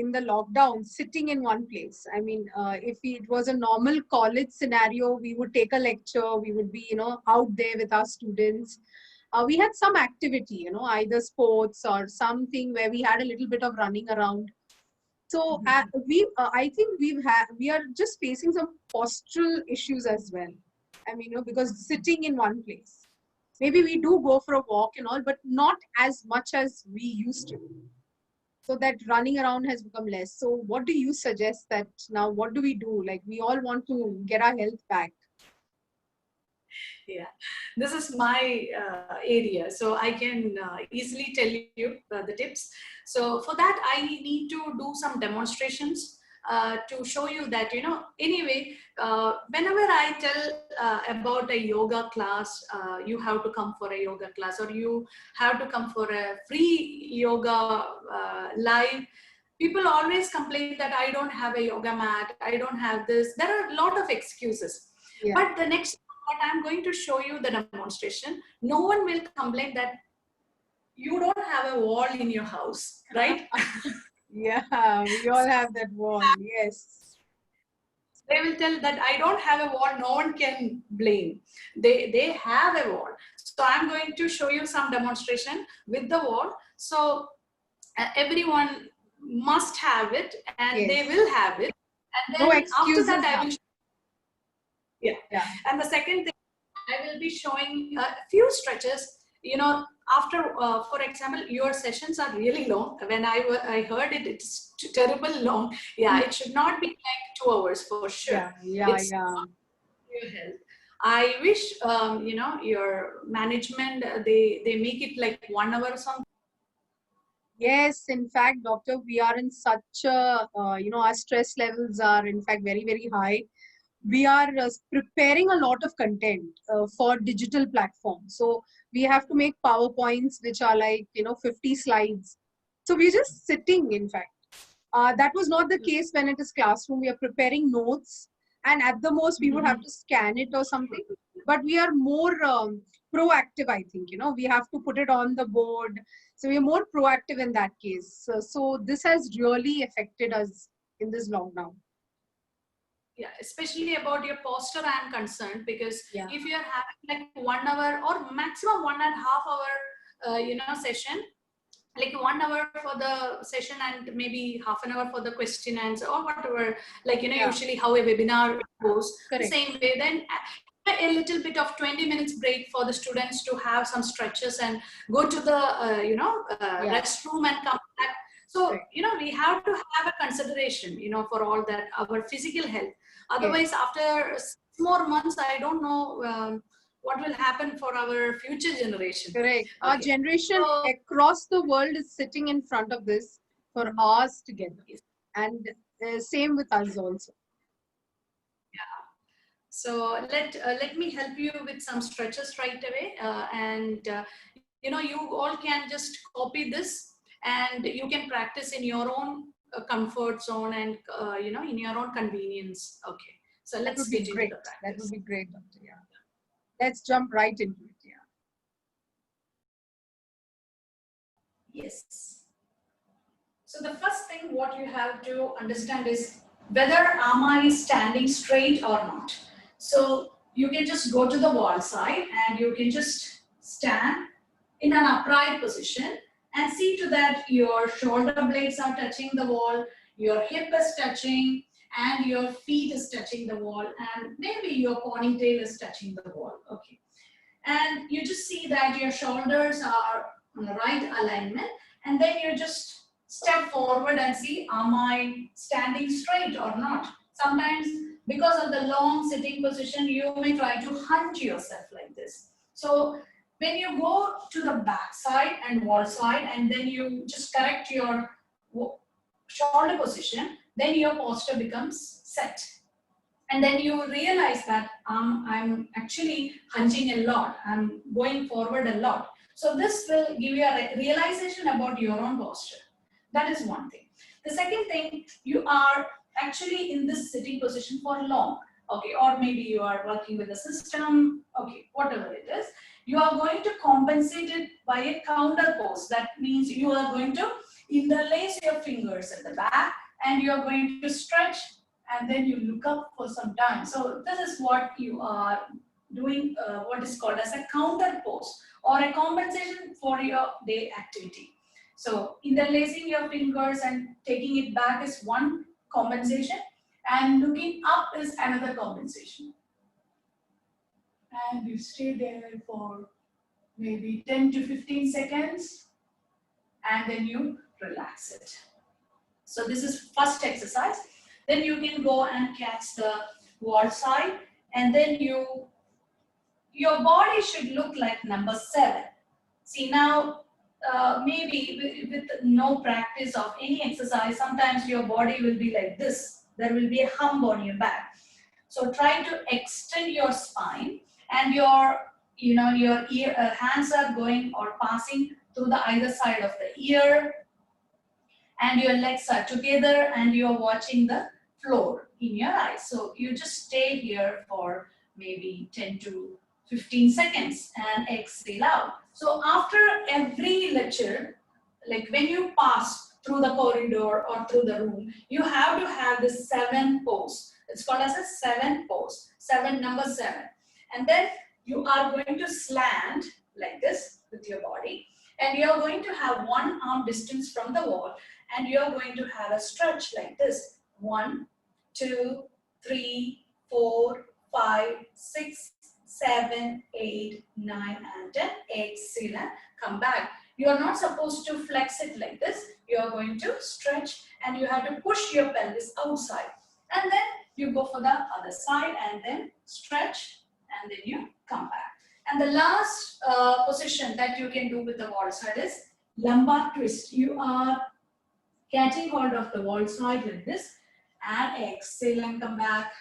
in the lockdown, sitting in one place. I mean, if it was a normal college scenario, we would take a lecture, we would be, out there with our students. We had some activity, either sports or something where we had a little bit of running around. So I think we are just facing some postural issues as well. I mean, because sitting in one place, maybe we do go for a walk and all, but not as much as we used to. So that running around has become less. So what do you suggest that now? What do we do? Like, we all want to get our health back. Yeah, this is my area, so I can easily tell you the tips. So for that, I need to do some demonstrations to show you that, anyway, whenever I tell about a yoga class, you have to come for a yoga class, or you have to come for a free yoga live. People always complain that I don't have a yoga mat, I don't have this. There are a lot of excuses. Yeah. But the next, what I'm going to show you the demonstration, no one will complain that you don't have a wall in your house, right? Yeah, we all have that wall. Yes. They will tell that I don't have a wall, no one can blame. They have a wall. So I'm going to show you some demonstration with the wall. So everyone must have it, and Yes. they will have it. And then No excuses after that, I now. will. Yeah. And the second thing, I will be showing a few stretches. After, for example, your sessions are really long. When I heard it, it's terrible long. Yeah, it should not be like 2 hours for sure. Yeah. It's not your health. I wish, your management, they make it like 1 hour or something. Yes, in fact, doctor, we are in such a, our stress levels are in fact very, very high. We are preparing a lot of content for digital platforms. So we have to make PowerPoints, which are like, 50 slides. So we're just sitting, in fact. That was not the case when it is classroom. We are preparing notes, and at the most we would have to scan it or something. But we are more proactive, I think. We have to put it on the board. So we are more proactive in that case. So this has really affected us in this lockdown. Yeah, especially about your posture, I am concerned, because Yeah. if you are having like 1 hour or maximum 1.5 hour, session, like 1 hour for the session and maybe half an hour for the question answer or whatever, like, usually how a webinar goes. Correct. The same way, then a little bit of 20 minutes break for the students to have some stretches and go to the, restroom and come back. So, Right. we have to have a consideration, for all that, our physical health. Otherwise, after 6 more months, I don't know what will happen for our future generation. Correct. Our generation across the world is sitting in front of this for hours together. And same with us also. Yeah. So let me help you with some stretches right away. You all can just copy this, and you can practice in your own comfort zone and, in your own convenience. Okay. So let's get into the practice. That would be great, Doctor. Yeah. Let's jump right into it. Yeah. Yes. So the first thing what you have to understand is whether am I standing straight or not. So you can just go to the wall side and you can just stand in an upright position and see to that your shoulder blades are touching the wall, your hip is touching, and your feet is touching the wall, and maybe your ponytail is touching the wall. Okay. And you just see that your shoulders are on the right alignment, and then you just step forward and see, am I standing straight or not? Sometimes because of the long sitting position, you may try to hunch yourself like this. So when you go to the back side and wall side, and then you just correct your shoulder position, then your posture becomes set. And then you realize that I'm actually hunching a lot, I'm going forward a lot. So this will give you a realization about your own posture. That is one thing. The second thing, you are actually in this sitting position for long, okay, or maybe you are working with a system, okay, whatever it is. you are going to compensate it by a counter pose. That means you are going to interlace your fingers at the back and you are going to stretch and then you look up for some time. So this is what you are doing, what is called as a counter pose or a compensation for your day activity. So interlacing your fingers and taking it back is one compensation, and looking up is another compensation. And you stay there for maybe 10 to 15 seconds and then you relax it. So this is first exercise. Then you can go and catch the wall side, and then your body should look like number 7. See now, maybe with no practice of any exercise, sometimes your body will be like this. There will be a hump on your back. So try to extend your spine, and your hands are going or passing through the either side of the ear, and your legs are together, and you are watching the floor in your eyes. So you just stay here for maybe 10 to 15 seconds and exhale out. So after every lecture, like when you pass through the corridor or through the room, you have to have this 7 pose. It's called as a 7 pose, number 7. And then you are going to slant like this with your body, and you are going to have 1 arm distance from the wall, and you are going to have a stretch like this. 1, 2, 3, 4, 5, 6, 7, 8, 9, and 10. Exhale and come back. You are not supposed to flex it like this. You are going to stretch, and you have to push your pelvis outside. And then you go for the other side and then stretch, and then you come back. And the last position that you can do with the wall side is lumbar twist. You are catching hold of the wall side like this and exhale and come back.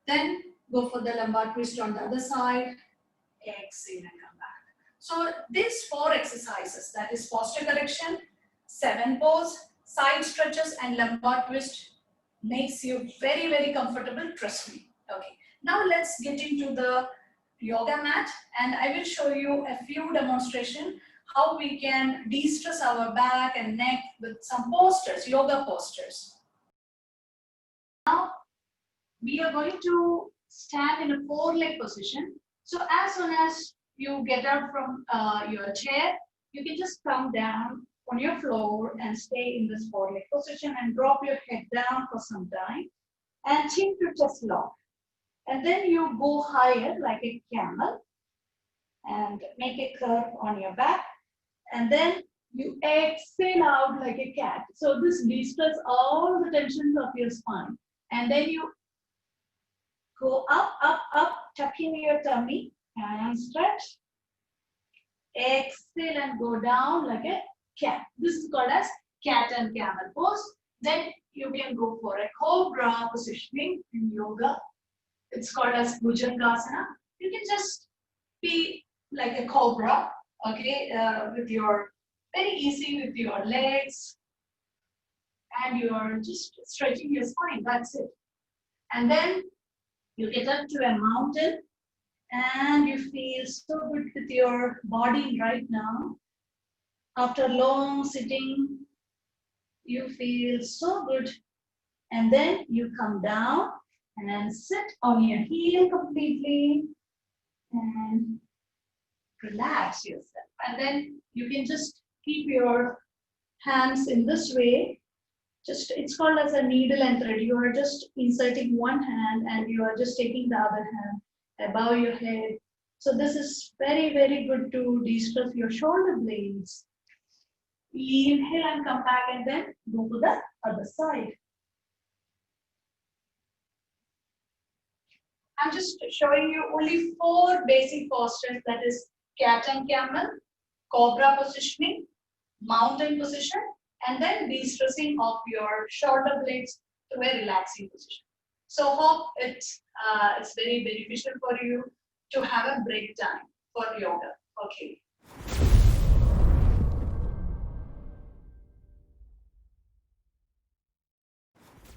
Then go for the lumbar twist on the other side, exhale and come back. So these 4 exercises, that is posture correction, 7 pose, side stretches and lumbar twist, makes you very, very comfortable, trust me. Okay, now let's get into the yoga mat, and I will show you a few demonstrations how we can de-stress our back and neck with some postures, yoga postures. Now we are going to stand in a 4-leg position. So as soon as you get out from your chair, you can just come down on your floor and stay in this 4-leg position and drop your head down for some time and chin to chest lock. And then you go higher like a camel and make a curve on your back. And then you exhale out like a cat. So this de-stress all the tensions of your spine. And then you go up, up, up, tuck in your tummy and stretch. Exhale and go down like a cat. This is called as cat and camel pose. Then you can go for a cobra positioning in yoga. It's called as Bhujangasana. You can just be like a cobra, okay, with your, very easy with your legs, and you're just stretching your spine, that's it. And then you get up to a mountain, and you feel so good with your body right now. After long sitting, you feel so good. And then you come down and sit on your heel completely and relax yourself. And then you can just keep your hands in this way. Just, it's called as a needle and thread. You are just inserting one hand and you are just taking the other hand above your head. So this is very, very good to de-stress your shoulder blades. Inhale and come back and then go to the other side. I'm just showing you only 4 basic postures, that is cat and camel, cobra positioning, mountain position, and then de-stressing of your shoulder blades to a relaxing position. So hope it's very beneficial for you to have a break time for yoga. Okay.